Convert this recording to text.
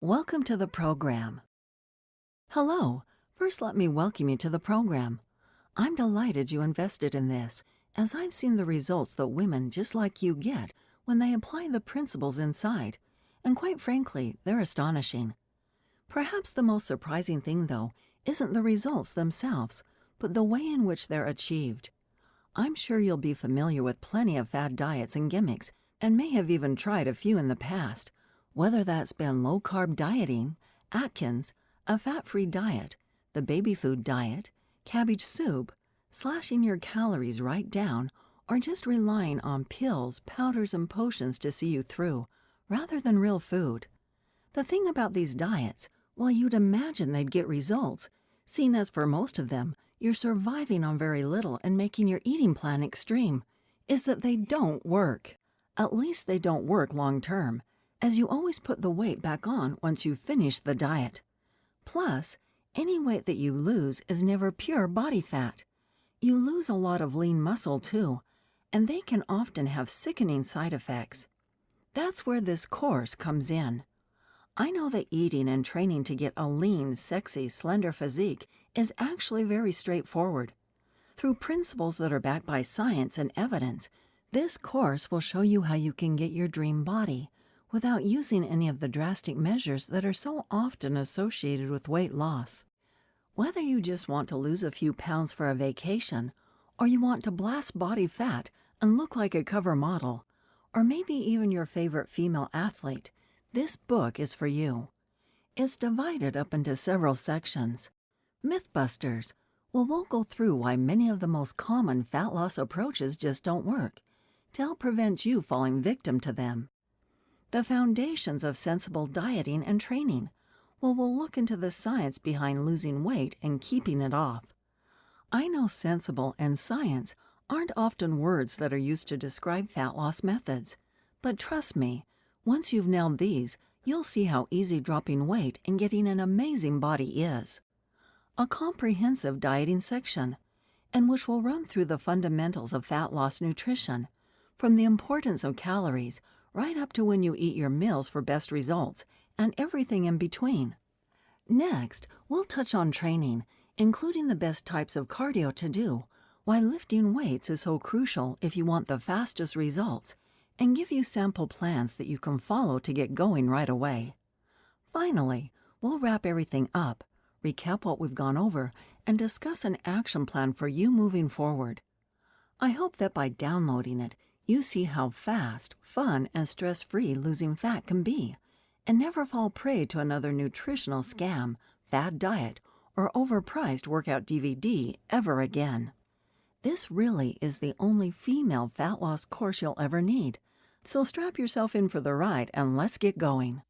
Welcome to the program. Hello. First, let me welcome you to the program. I'm delighted you invested in this, as I've seen the results that women just like you get when they apply the principles inside, and quite frankly, they're astonishing. Perhaps the most surprising thing, though, isn't the results themselves, but the way in which they're achieved. I'm sure you'll be familiar with plenty of fad diets and gimmicks, and may have even tried a few in the past, whether that's been low-carb dieting, Atkins, a fat-free diet, the baby food diet, cabbage soup, slashing your calories right down, or just relying on pills, powders, and potions to see you through, rather than real food. The thing about these diets, while you'd imagine they'd get results, seeing as for most of them, you're surviving on very little and making your eating plan extreme, is that they don't work. At least they don't work long-term, as you always put the weight back on once you've finished the diet. Plus, any weight that you lose is never pure body fat. You lose a lot of lean muscle too, and they can often have sickening side effects. That's where this course comes in. I know that eating and training to get a lean, sexy, slender physique is actually very straightforward. Through principles that are backed by science and evidence, this course will show you how you can get your dream body without using any of the drastic measures that are so often associated with weight loss. Whether you just want to lose a few pounds for a vacation, or you want to blast body fat and look like a cover model, or maybe even your favorite female athlete, this book is for you. It's divided up into several sections. Mythbusters. Well, we'll go through why many of the most common fat loss approaches just don't work, to help prevent you falling victim to them. The foundations of sensible dieting and training. Well, we'll look into the science behind losing weight and keeping it off. I know sensible and science aren't often words that are used to describe fat loss methods, but trust me, once you've nailed these, you'll see how easy dropping weight and getting an amazing body is. A comprehensive dieting section, in which we'll run through the fundamentals of fat loss nutrition, from the importance of calories right up to when you eat your meals for best results, and everything in between. Next, we'll touch on training, including the best types of cardio to do, why lifting weights is so crucial if you want the fastest results, and give you sample plans that you can follow to get going right away. Finally, we'll wrap everything up, recap what we've gone over, and discuss an action plan for you moving forward. I hope that by downloading it, you see how fast, fun, and stress-free losing fat can be, and never fall prey to another nutritional scam, fad diet, or overpriced workout DVD ever again. This really is the only female fat loss course you'll ever need, so strap yourself in for the ride and let's get going.